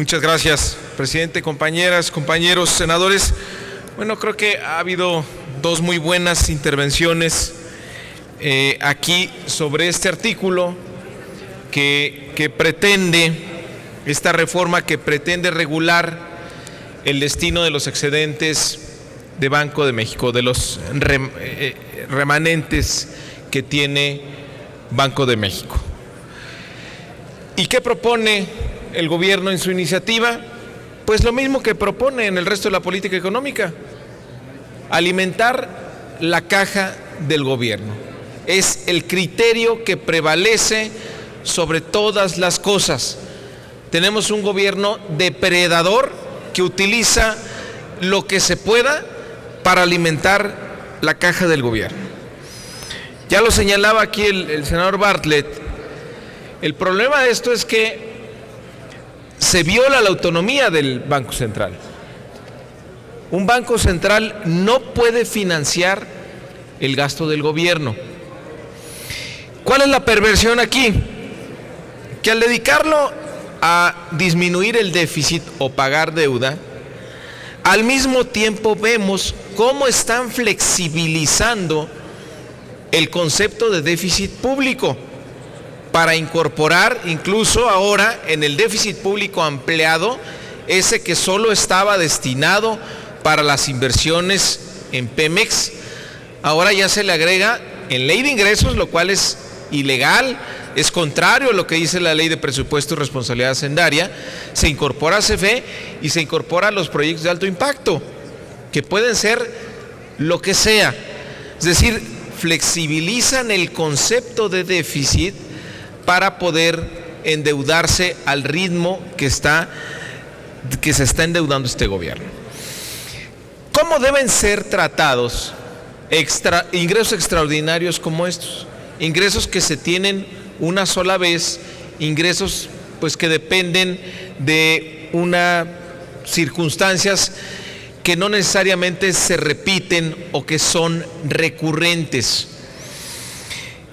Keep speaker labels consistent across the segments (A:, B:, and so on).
A: Muchas gracias, presidente, compañeras, compañeros senadores. Bueno, creo que ha habido dos muy buenas intervenciones aquí sobre este artículo que pretende, esta reforma que pretende regular el destino de los excedentes de Banco de México, de los remanentes que tiene Banco de México. ¿Y qué propone el gobierno en su iniciativa? Pues lo mismo que propone en el resto de la política económica: alimentar la caja del gobierno. Es el criterio que prevalece sobre todas las cosas. Tenemos un gobierno depredador que utiliza lo que se pueda para alimentar la caja del gobierno. Ya lo señalaba aquí el senador Bartlett. El problema de esto es que se viola la autonomía del Banco Central. Un Banco Central no puede financiar el gasto del gobierno. ¿Cuál es la perversión aquí? Que al dedicarlo a disminuir el déficit o pagar deuda, al mismo tiempo vemos cómo están flexibilizando el concepto de déficit público para incorporar incluso ahora en el déficit público ampliado ese que solo estaba destinado para las inversiones en Pemex. Ahora ya se le agrega en ley de ingresos, lo cual es ilegal, es contrario a lo que dice la ley de presupuesto y responsabilidad hacendaria. Se incorpora a CFE y se incorpora a los proyectos de alto impacto, que pueden ser lo que sea. Es decir, flexibilizan el concepto de déficit para poder endeudarse al ritmo que se está endeudando este gobierno. ¿Cómo deben ser tratados ingresos extraordinarios como estos? Ingresos que se tienen una sola vez, ingresos pues que dependen de unas circunstancias que no necesariamente se repiten o que son recurrentes.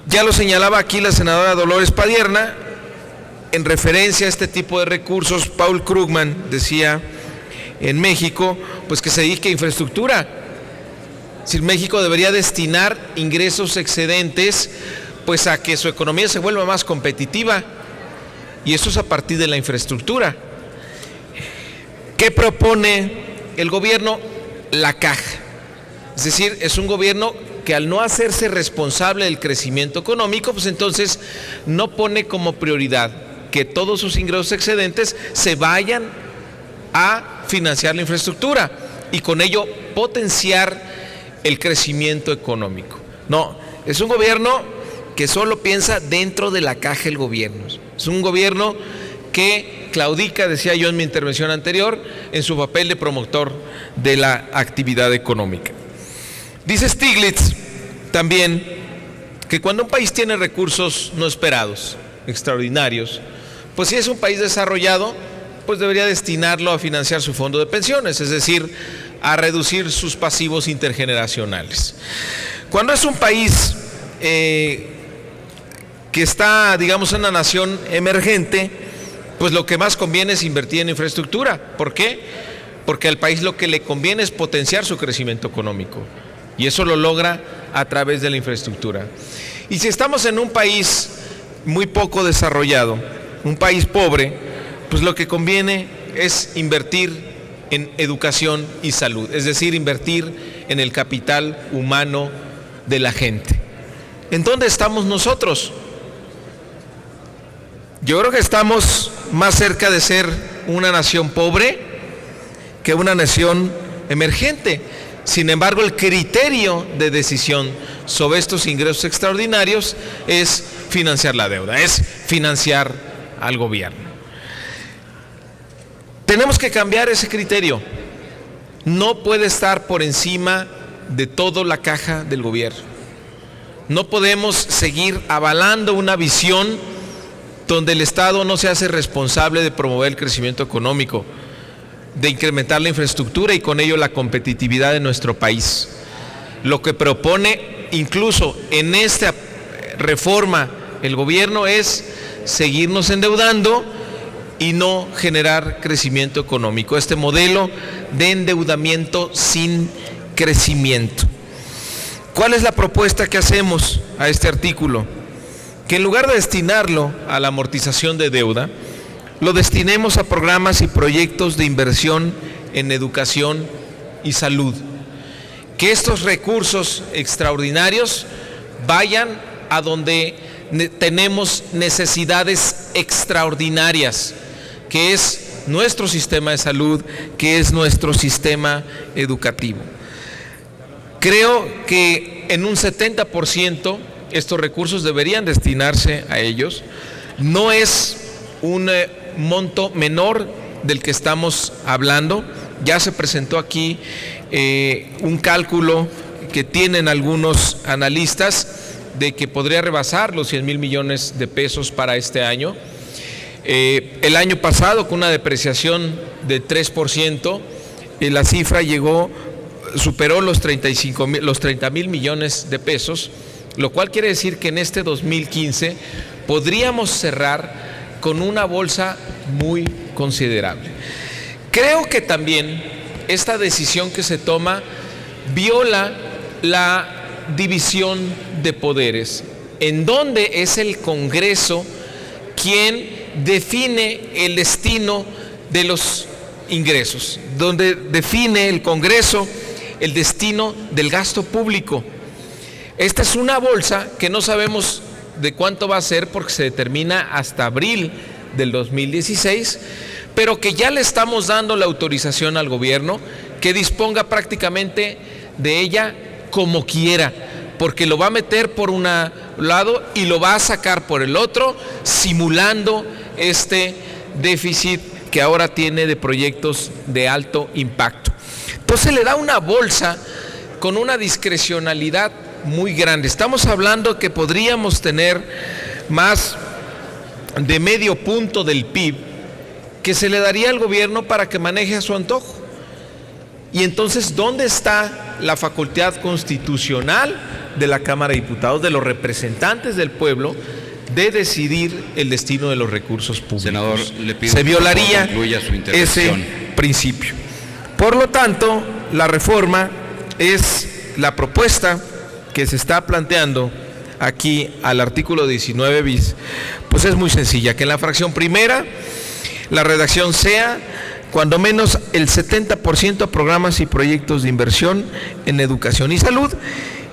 A: Ya lo señalaba aquí la senadora Dolores Padierna, en referencia a este tipo de recursos. Paul Krugman decía en México, pues que se dedique a infraestructura. Es decir, México debería destinar ingresos excedentes pues a que su economía se vuelva más competitiva, y eso es a partir de la infraestructura. ¿Qué propone el gobierno? La caja. Es decir, es un gobierno que al no hacerse responsable del crecimiento económico, pues entonces no pone como prioridad que todos sus ingresos excedentes se vayan a financiar la infraestructura y con ello potenciar el crecimiento económico. No, es un gobierno que solo piensa dentro de la caja del gobierno. Es un gobierno que claudica, decía yo en mi intervención anterior, en su papel de promotor de la actividad económica. Dice Stiglitz también que cuando un país tiene recursos no esperados, extraordinarios, pues si es un país desarrollado, pues debería destinarlo a financiar su fondo de pensiones, es decir, a reducir sus pasivos intergeneracionales. Cuando es un país que está, digamos, en una nación emergente, pues lo que más conviene es invertir en infraestructura. ¿Por qué? Porque al país lo que le conviene es potenciar su crecimiento económico. Y eso lo logra a través de la infraestructura. Y si estamos en un país muy poco desarrollado, un país pobre, pues lo que conviene es invertir en educación y salud, es decir, invertir en el capital humano de la gente. ¿En dónde estamos nosotros? Yo creo que estamos más cerca de ser una nación pobre que una nación emergente. Sin embargo, el criterio de decisión sobre estos ingresos extraordinarios es financiar la deuda, es financiar al gobierno. Tenemos que cambiar ese criterio. No puede estar por encima de todo la caja del gobierno. No podemos seguir avalando una visión donde el Estado no se hace responsable de promover el crecimiento económico, de incrementar la infraestructura y con ello la competitividad de nuestro país. Lo que propone incluso en esta reforma el gobierno es seguirnos endeudando y no generar crecimiento económico. Este modelo de endeudamiento sin crecimiento. ¿Cuál es la propuesta que hacemos a este artículo? Que en lugar de destinarlo a la amortización de deuda, lo destinemos a programas y proyectos de inversión en educación y salud. Que estos recursos extraordinarios vayan a donde tenemos necesidades extraordinarias, que es nuestro sistema de salud, que es nuestro sistema educativo. Creo que en un 70% estos recursos deberían destinarse a ellos. No es un monto menor del que estamos hablando. Ya se presentó aquí un cálculo que tienen algunos analistas de que podría rebasar los 100,000 millones de pesos para este año. El año pasado, con una depreciación de 3%, la cifra superó los 30,000 millones de pesos, lo cual quiere decir que en este 2015 podríamos cerrar con una bolsa muy considerable. Creo que también esta decisión que se toma viola la división de poderes, en donde es el Congreso quien define el destino de los ingresos, donde define el Congreso el destino del gasto público. Esta es una bolsa que no sabemos de cuánto va a ser porque se determina hasta abril del 2016, pero que ya le estamos dando la autorización al gobierno que disponga prácticamente de ella como quiera, porque lo va a meter por un lado y lo va a sacar por el otro, simulando este déficit que ahora tiene de proyectos de alto impacto. Entonces le da una bolsa con una discrecionalidad muy grande. Estamos hablando que podríamos tener más de medio punto del PIB que se le daría al gobierno para que maneje a su antojo. Y entonces, ¿dónde está la facultad constitucional de la Cámara de Diputados, de los representantes del pueblo, de decidir el destino de los recursos públicos?
B: Senador, le pido
A: se violaría
B: que concluya su intervención.
A: Ese principio. Por lo tanto, la reforma es la propuesta que se está planteando aquí al artículo 19 bis, pues es muy sencilla, que en la fracción primera la redacción sea cuando menos el 70% a programas y proyectos de inversión en educación y salud,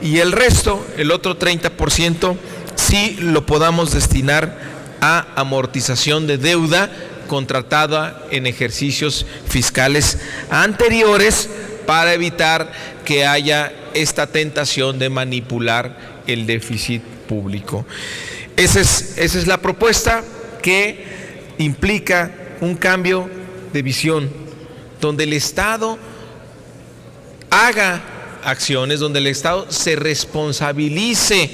A: y el resto, el otro 30%, sí lo podamos destinar a amortización de deuda contratada en ejercicios fiscales anteriores para evitar que haya esta tentación de manipular el déficit público. Esa es la propuesta que implica un cambio de visión, donde el Estado haga acciones, donde el Estado se responsabilice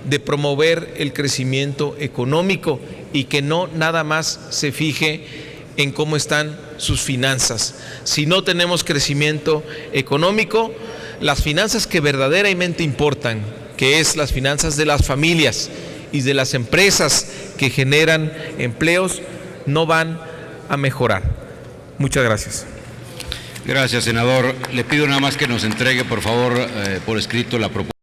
A: de promover el crecimiento económico y que no nada más se fije en cómo están sus finanzas. Si no tenemos crecimiento económico, las finanzas que verdaderamente importan, que es las finanzas de las familias y de las empresas que generan empleos, no van a mejorar. Muchas gracias.
B: Gracias, senador. Le pido nada más que nos entregue, por favor, por escrito la propuesta.